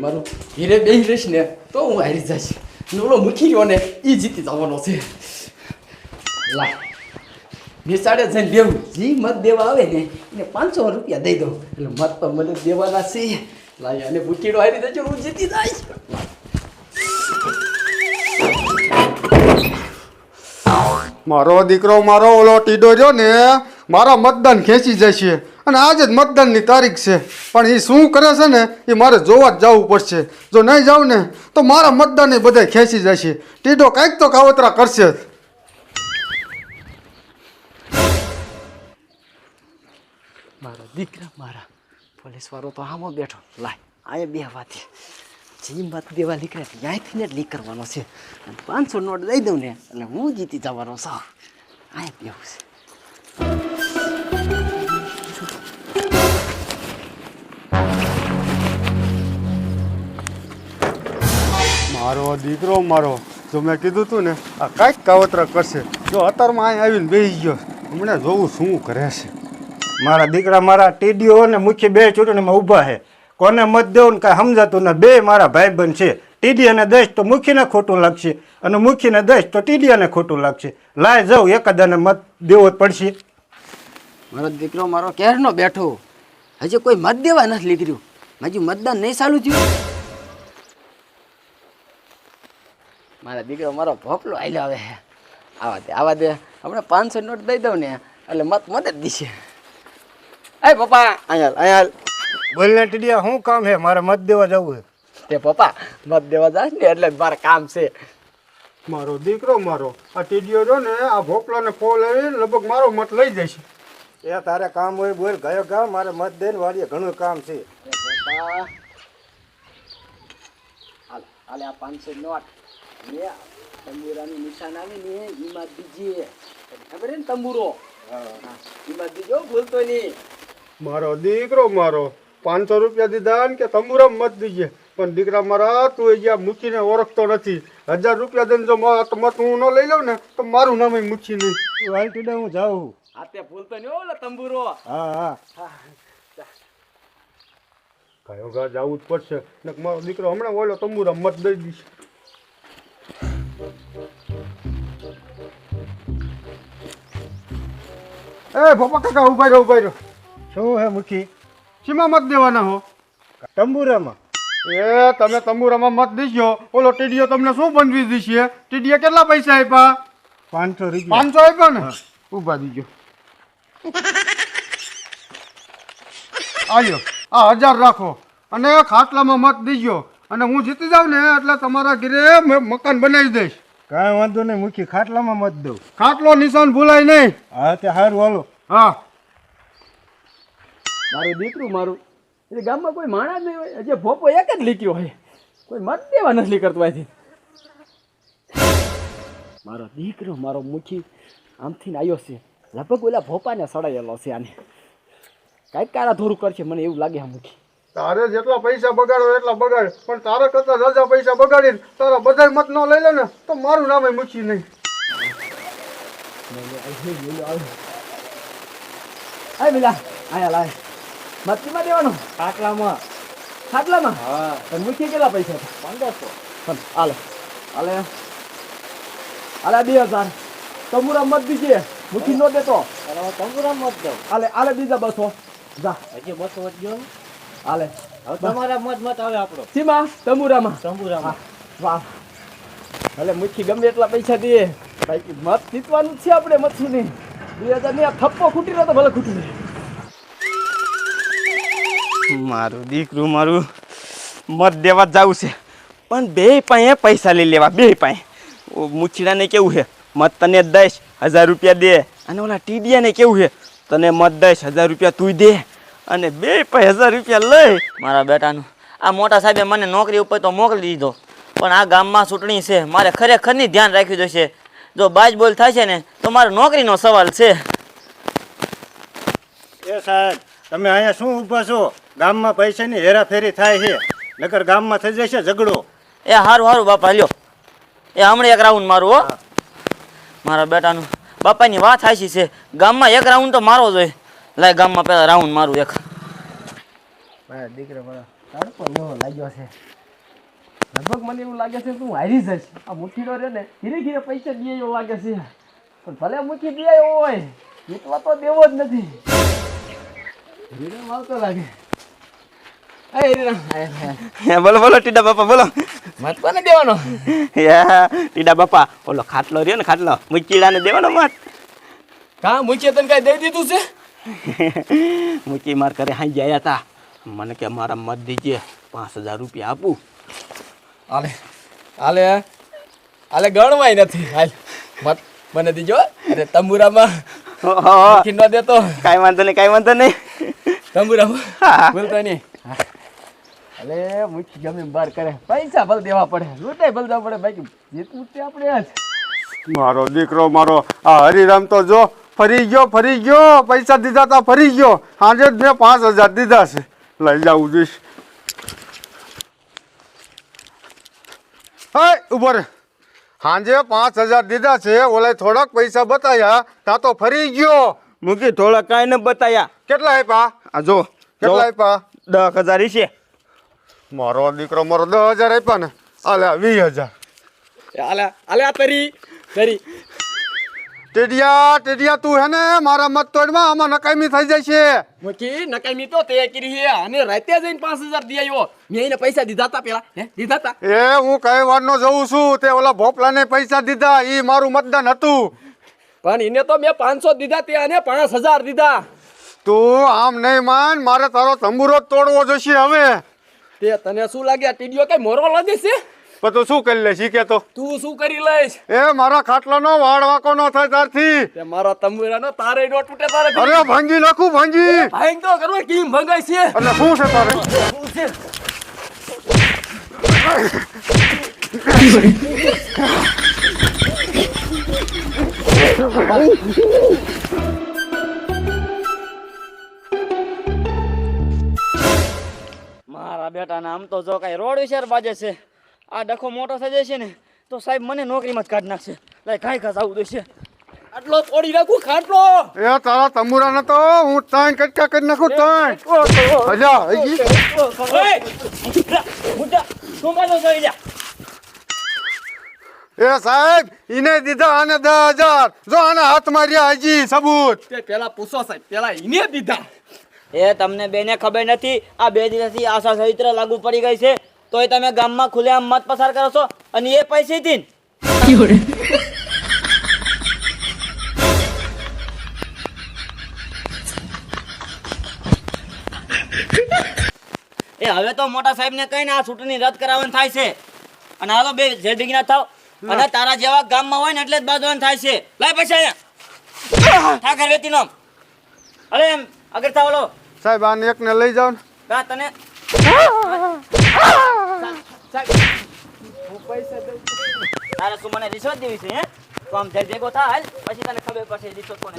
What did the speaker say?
મારું હીરે બેહી રહીશ ને તો હું હારી જઈશ. ઓલો મૂકી ગયો ને એ જીતી જવાનો છે. લાય નિશાળે જઈને દેવું જી મત દેવા આવે ને એને 500 રૂપિયા દઈ દઉં એટલે મત તો મને દેવાના છે. લાય અને મૂકીનો હારી જજો હું જીતી જઈશ. મારો દીકરો મારો ઓલો ટીડો રહ્યો ને મારા મતદાન ખેંચી જશે અને આજે જ મતદાનની તારીખ છે પણ એ શું કરે છે ને એ મારે જોવા જ જવું પડશે. જો નહીં જાઉં ને તો મારા મતદાન બધા ખેંચી જશે. ટીડો કાંઈક તો કાવતરા કરશે જ. મારા દીકરા મારા પોલીસ વાળો તો આમાં બેઠો. લાય અહીંયા બે વાથી જી મત દેવા નીકળે ત્યાંથી ને જ નીકળવાનો છે. 500 નોટ દઈ દઉં ને એટલે હું જીતી જવાનો છું. અહીંયા બેવું છે. મારો દીકરો મારો જો મેં કીધું તું ને આ કાંઈક કાવતરા કરશે. જો અત્યારમાં અહીં આવીને બેસી ગયો હમણાં જોવું શું કરે છે. મારા દીકરા મારા ટીડીઓ ને મુખ્ય બે ચૂંટણીમાં ઊભા છે. કોને મત દેવું ને કાંઈ સમજાતું ને બે મારા ભાઈબંધ છે. ટીડીઓને દઈશ તો મુખીને ખોટું લાગશે અને મુખીને દઈશ તો ટીડીઓને ખોટું લાગશે. લાય જાઉં એકાદાને મત દેવો જ પડશે. મારો દીકરો મારો ક્યારનો બેઠો હજી કોઈ મત દેવા નથી નીકળ્યું. હજુ મતદાન નહીં ચાલુ થયું. મારા દીકરો મારો ભોપલો આયલો આવે. આવા દે હમણાં 500 નોટ દઈ દઉં ને એટલે મત મત જ દીશે. એ પપ્પા અહીંયા બોલને ટીડીયા શું કામ છે? મારે મત દેવા જવું છે. તે પપ્પા મત દેવા જાય ને એટલે મારે કામ છે. મારો દીકરો મારો આ ટીડીઓ જો ને આ ભોપલાને ફોલ આવી લગભગ મારો મત લઈ જશે. એ તારે કામ હોય બોલ ગયો ગામ મારે મત દઈને વાળીએ ઘણું કામ છે. હાલે આ 500 નોટ લે તંબુરાની નિશાન આવી ને ઈમાં દીજીએ. ખબર ને તંબુરો ઈમાં દીજો ભૂલતો નહીં. મારો દીકરો મારો 500 રૂપિયા દીધા ને કે તંબુરામ મત દીજે પણ દીકરા મારા તું અહીંયા મૂકીને ઓળખતો નથી. 1000 રૂપિયા દઈને જો મત હું ન લઈ લઉં ને તો મારું નામ મૂકી નહીં. વાલ ટીડા હું જાઉં. આ તે ભૂલતો નહીં ઓલો તંબુરો. હા કયો ગા જવું જ પડશે ને મારો દીકરો હમણાં ઓલો તંબુરામ મત દઈ દીશે. એ પપ્પા કાકા ઉભા રહ્યો. શું હે મુખી? શીમાં મત દેવાના હો? તંબુરામાં. એ તમે તંબુરામાં મત દીશો ઓલો ટીડીઓ તમને શું બંધવી દીશે? ટીડીએ કેટલા પૈસા આપ્યા? 500 રૂપિયા. 500 આપ્યા ને? ઉભા દીજો. આલ્યો આ 1000 રાખો અને ખાટલામાં મત દીજો અને હું જીતી જાઉં ને એટલે તમારા ઘરે મકાન બનાવી દઈશ. કાંઈ વાંધો નહીં મુખી, ખાટલામાં મત દઉં. ખાટલો નિશાન ભૂલાય નહીં. હા તે સારું હાલો. હા મારું દીકરું મારું એટલે ગામમાં કોઈ માણસ નહીં હોય. હજી ભોપો એક જ લીક્યો હોય. કોઈ મત દેવા નથી કરતો અહીંથી. મારો દીકરો મારો મુખી આમથી આવ્યો છે. લગભગ ઓલા ભોપાને સડાયેલો છે. આને કાંઈક કારા ધોરું કરશે મને એવું લાગે. આ મુખી તારે જેટલા પૈસા બગાડો એટલા બગાડ પણ તારા કરતા રાજા પૈસા બગાડીને તારા બધા મત ન લઈ લે ને તો મારું નામે મૂકી નહીં. આ મિલા આયા લાય મત કેમાં દેવાનો? ખાટલામાં. ખાટલામાં? હા. પણ મુખી કેટલા પૈસા? 1500. પણ હાલે હાલે હાલે 2000 તંબુરા મત દીજે. મુખી નો દેતો તંબુરા મત દઉં. હાલે બીજા 200 જા. હજી 200 વટ ગયો. હાલે હવે તમારા મત આવે આપણો. સીમા તંબુરામાં. તંબુરામાં. વાહ ભલે મુખી ગમે એટલા પૈસા દે બાકી મત જીતવાનું છે આપણે. મત શું નહીં 2000 ની આ થપ્પો ખૂટી રહ્યો તો ભલે ખૂટી જાય. મારું દીકરું મારું મત દેવા જવું છે પણ બે પાસે પૈસા લઈ લેવા. બે પાસે મુખીડાને કેવું છે મત તને દઈશ 1000 રૂપિયા દે અને ઓલા ટીડિયાને કેવું છે તને મત દઈશ 1000 રૂપિયા તું દે અને બે પાસે 1000 રૂપિયા લઈ. મારા બેટાનું આ મોટા સાહેબે મને નોકરી ઉપર તો મોકલી દીધો પણ આ ગામમાં ચૂંટણી છે મારે ખરેખરની ધ્યાન રાખવી જોઈશે. જો બાજ બોલ થાય છે ને તો મારો નોકરીનો સવાલ છે. એ સાહેબ તમે અહીંયા શું ઊભા છો? ગામમાં પૈસાની હેરાફેરી થાય છે નકર ગામમાં થઈ જશે ઝઘડો. એ હારું બાપા લ્યો એ હમણાં એક રાઉન્ડ મારું હો. મારા બેટાનું બાપાની વાત હાચી છે ગામમાં એક રાઉન્ડ તો મારો જોઈએ. લાય ગામમાં પહેલા રાઉન્ડ મારું એક. મારા દીકરા મારા તડકો એવો લાગ્યો છે લગભગ મને એવું લાગે છે તું હારી જઈશ આ મુઠ્ઠીનો રે ને ધીરે ધીરે પૈસા દે એવો લાગે છે પણ ભલે મુઠ્ઠી દે હોય એટલા તો દેવો જ નથી હીરા આવતો લાગે એ હીરા બોલો બોલો ટીડા બાપા બોલો. મત કોને દેવાનો ટીડા બાપા ઓલો ખાટલો રહ્યો ને ખાટલો મુચીડાને દેવાનો મત. કા મુચે તને કઈ દઈ દીધું છે મુચી માર ઘરે હાંજી આવ્યા હતા મને કે મારા મત દીજે 5000 રૂપિયા આપું. હાલે હાલે હાલે ગણવાય નથી હાલ મત મને દીજો અરે તંબુરામાં મુઠ્ઠી ન દેતો કાંઈ વાંધો નહીં કાંઈ વાંધો નહીં. તંબુરામાં બોલતો નહીં અરે મુઠ્ઠી ગમે એમ બહાર કરે પૈસા ભલે દેવા પડે લૂંટાઈ ભલે દેવા પડે બાકી જીતવું તે આપણે જ મારો દીકરો મારો આ હરિરામ તો જો ફરી ગયો પૈસા દીધા તા ફરી ગયો સાંજે જ મેં 5000 દીધા છે લઈ જાવું જોઈશ. હે ઉભો રે સાંજે 5000 દીધા છે ઓલા થોડાક પૈસા બતાયા તા તો ફરી ગયો. મૂકી થોડા કાંઈ ન બતાયા. કેટલા આપ્યા આ જો કેટલા આપ્યા 10000 છે. મારો દીકરો મારો 10000 આપ્યા ને આલે 20000. હાલે હાલે આ તરી ટેડિયા તું હે ને મારા મત તોડમાં આમાં નકામી થઈ જાય છે. મુઠ્ઠી નકામી તો તે કરી છે અને રાતે જઈને 5000 દી આવ્યો મેં એને પૈસા દીધા તા પેલા દીધા તા એ હું કઈ વારનો જઉં છું તે ઓલા ભોપલાને પૈસા દીધા ઈ મારું મતદાન હતું. પણ એને તો મેં 500 દીધા તે અને 5000 દીધા તું આમ નહીં માન મારે તારો તંબુરો જ તોડવો જોશે હવે. તે તને શું લાગે આ ટીડીઓ કઈ મોરો લાગે છે પણ તું શું કરી લઈશ ઈ કે તો તું શું કરી લઈશ એ મારા ખાટલાનો વાળ વાંકો નો થાય તારથી. તે મારા તંબુરાનો તારે નો તૂટે તારે અરે ભાંગી નાખું ભાંગી. ભાઈ તો કરવા કેમ ભંગાય છે અને શું છે તારે શું છે મારા બેટાને આમ તો જો કઈ રોડ વિશે બાજે છે આ ડખો મોટો થઈ જશે ને તો સાહેબ મને નોકરીમાં જ કાઢી નાખશે. લાય કાંઈ ખાસ આવું દેશે. આટલો તોડી નાખું ખાટલો એ તારા તંબુરાને તો હું તાણ કટકા કરી નાખું તાણ. અલ્યા હઈ ગઈ. શું બાજુ જોઈ જા. એ સાહેબ ઈને દીધા આને 10000 જો આને હાથ માર્યા હજી સબૂત. તે પેલા પૂછો સાહેબ પેલા એને દીધા એ તમને બેને ખબર નથી આ 2 દિવસથી આશા ચરિત્ર લાગુ પડી ગઈ છે તોય તમે ગામમાં ખુલ્લેઆમ મત પસાર કરો છો અને એ પૈસેથી એ હવે તો મોટા સાહેબને કહીને આ ચૂંટણી રદ કરાવવાની થાય છે અને હાલો બે જે ભેગી થાવ અને તારા જેવા ગામમાં હોય ને એટલે જ બાંધવાનું થાય છે. લાય પૈસા અહીંયા ઠાકર વેતી નામ અરે એમ આગળ થાવ લો સાહેબ આને એકને લઈ જાઓ ને. કા તને તારે શું મને રિશ્વત દેવી છે હે તો આમ જઈ ભેગો થા હાલ પછી તને ખબર પડશે રિશ્વત કોને